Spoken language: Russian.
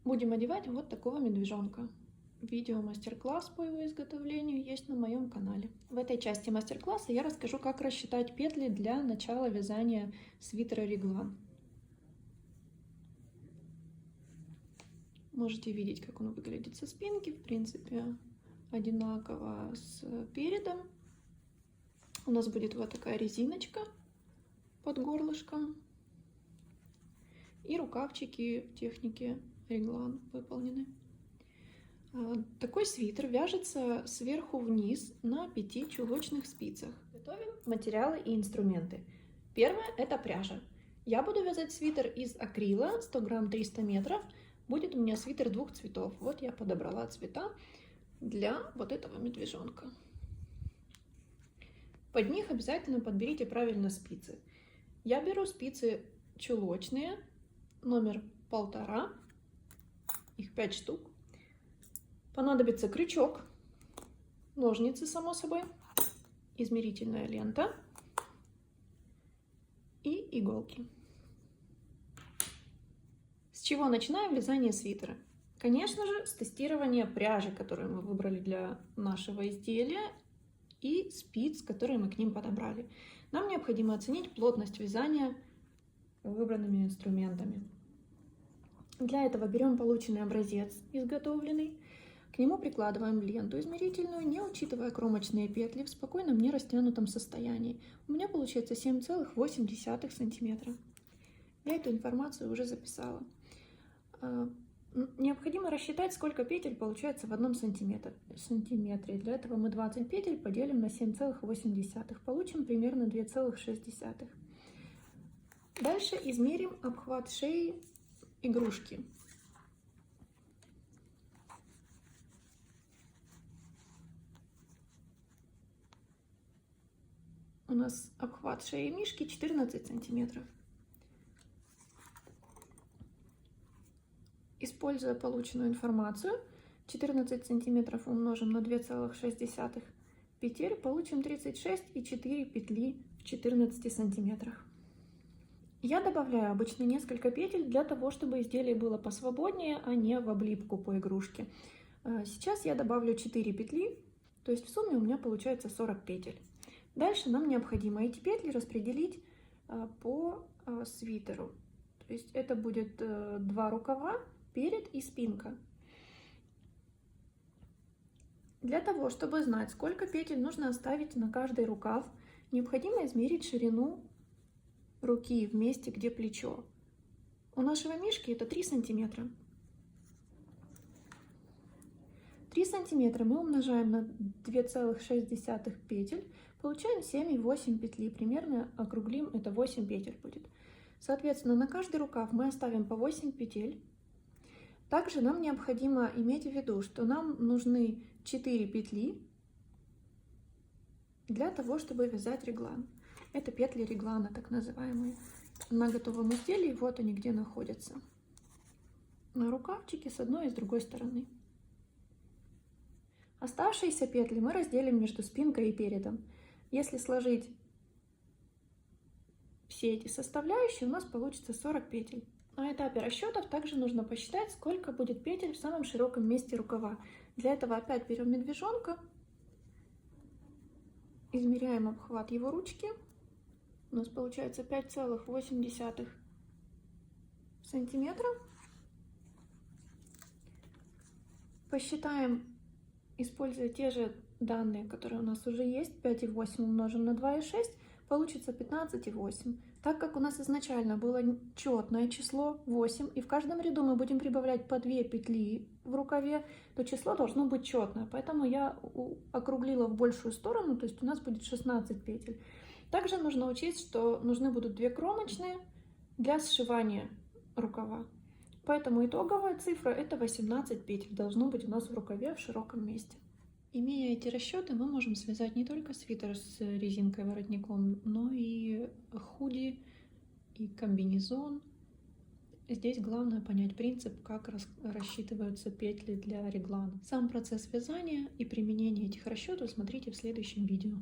Будем одевать вот такого медвежонка. Видео мастер-класс по его изготовлению есть на моем канале. В этой части мастер-класса я расскажу, как рассчитать петли для начала вязания свитера реглан. Можете видеть, как он выглядит со спинки. В принципе, одинаково с передом. У нас будет вот такая резиночка под горлышком. И рукавчики в технике реглан выполнены. Такой свитер вяжется сверху вниз на 5 чулочных спицах. Готовим материалы и инструменты. Первое – это пряжа. Я буду вязать свитер из акрила, 100 грамм 300 метров. Будет у меня свитер двух цветов. Вот я подобрала цвета для вот этого медвежонка. Под них обязательно подберите правильно спицы. Я беру спицы чулочные, номер 1,5, их 5 штук. Понадобится крючок, ножницы, само собой, измерительная лента и иголки. С чего начинаем вязание свитера? Конечно же, с тестирования пряжи, которую мы выбрали для нашего изделия, и спиц, которые мы к ним подобрали. Нам необходимо оценить плотность вязания выбранными инструментами. Для этого берем полученный образец, изготовленный. К нему прикладываем ленту измерительную, не учитывая кромочные петли, в спокойном не растянутом состоянии. У меня получается 7,8 сантиметра. Я эту информацию уже записала. Необходимо рассчитать, сколько петель получается в 1 сантиметре. Для этого мы 20 петель поделим на 7,8. Получим примерно 2,6. Дальше измерим обхват шеи игрушки. У нас обхват шеи мишки 14 сантиметров. Используя полученную информацию, 14 сантиметров умножим на 2,6 петель, получим 36,4 петли в 14 сантиметрах. Я добавляю обычно несколько петель для того, чтобы изделие было посвободнее, а не в облипку по игрушке. Сейчас я добавлю 4 петли, то есть в сумме у меня получается 40 петель. Дальше нам необходимо эти петли распределить по свитеру. То есть это будет 2 рукава, перед и спинка. Для того, чтобы знать, сколько петель нужно оставить на каждый рукав, необходимо измерить ширину руки в месте, где плечо. У нашего мишки это 3 сантиметра. 3 сантиметра мы умножаем на 2,6 петель, получаем 7,8 петли. Примерно округлим, это 8 петель будет. Соответственно, на каждый рукав мы оставим по 8 петель. Также нам необходимо иметь в виду, что нам нужны 4 петли для того, чтобы вязать реглан. Это петли реглана, так называемые. На готовом изделии вот они где находятся. На рукавчике с одной и с другой стороны. Оставшиеся петли мы разделим между спинкой и передом. Если сложить все эти составляющие, у нас получится 40 петель. На этапе расчетов также нужно посчитать, сколько будет петель в самом широком месте рукава. Для этого опять берем медвежонка, измеряем обхват его ручки. У нас получается 5,8 сантиметра. Посчитаем, используя те же данные, которые у нас уже есть. 5,8 умножим на 2,6, получится 15,8. Так как у нас изначально было четное число 8, и в каждом ряду мы будем прибавлять по 2 петли в рукаве, то число должно быть четное. Поэтому я округлила в большую сторону, то есть у нас будет 16 петель. Также нужно учесть, что нужны будут 2 кромочные для сшивания рукава. Поэтому итоговая цифра это 18 петель должно быть у нас в рукаве в широком месте. Имея эти расчеты, мы можем связать не только свитер с резинкой воротником, но и худи, и комбинезон. Здесь главное понять принцип, как рассчитываются петли для реглана. Сам процесс вязания и применения этих расчетов смотрите в следующем видео.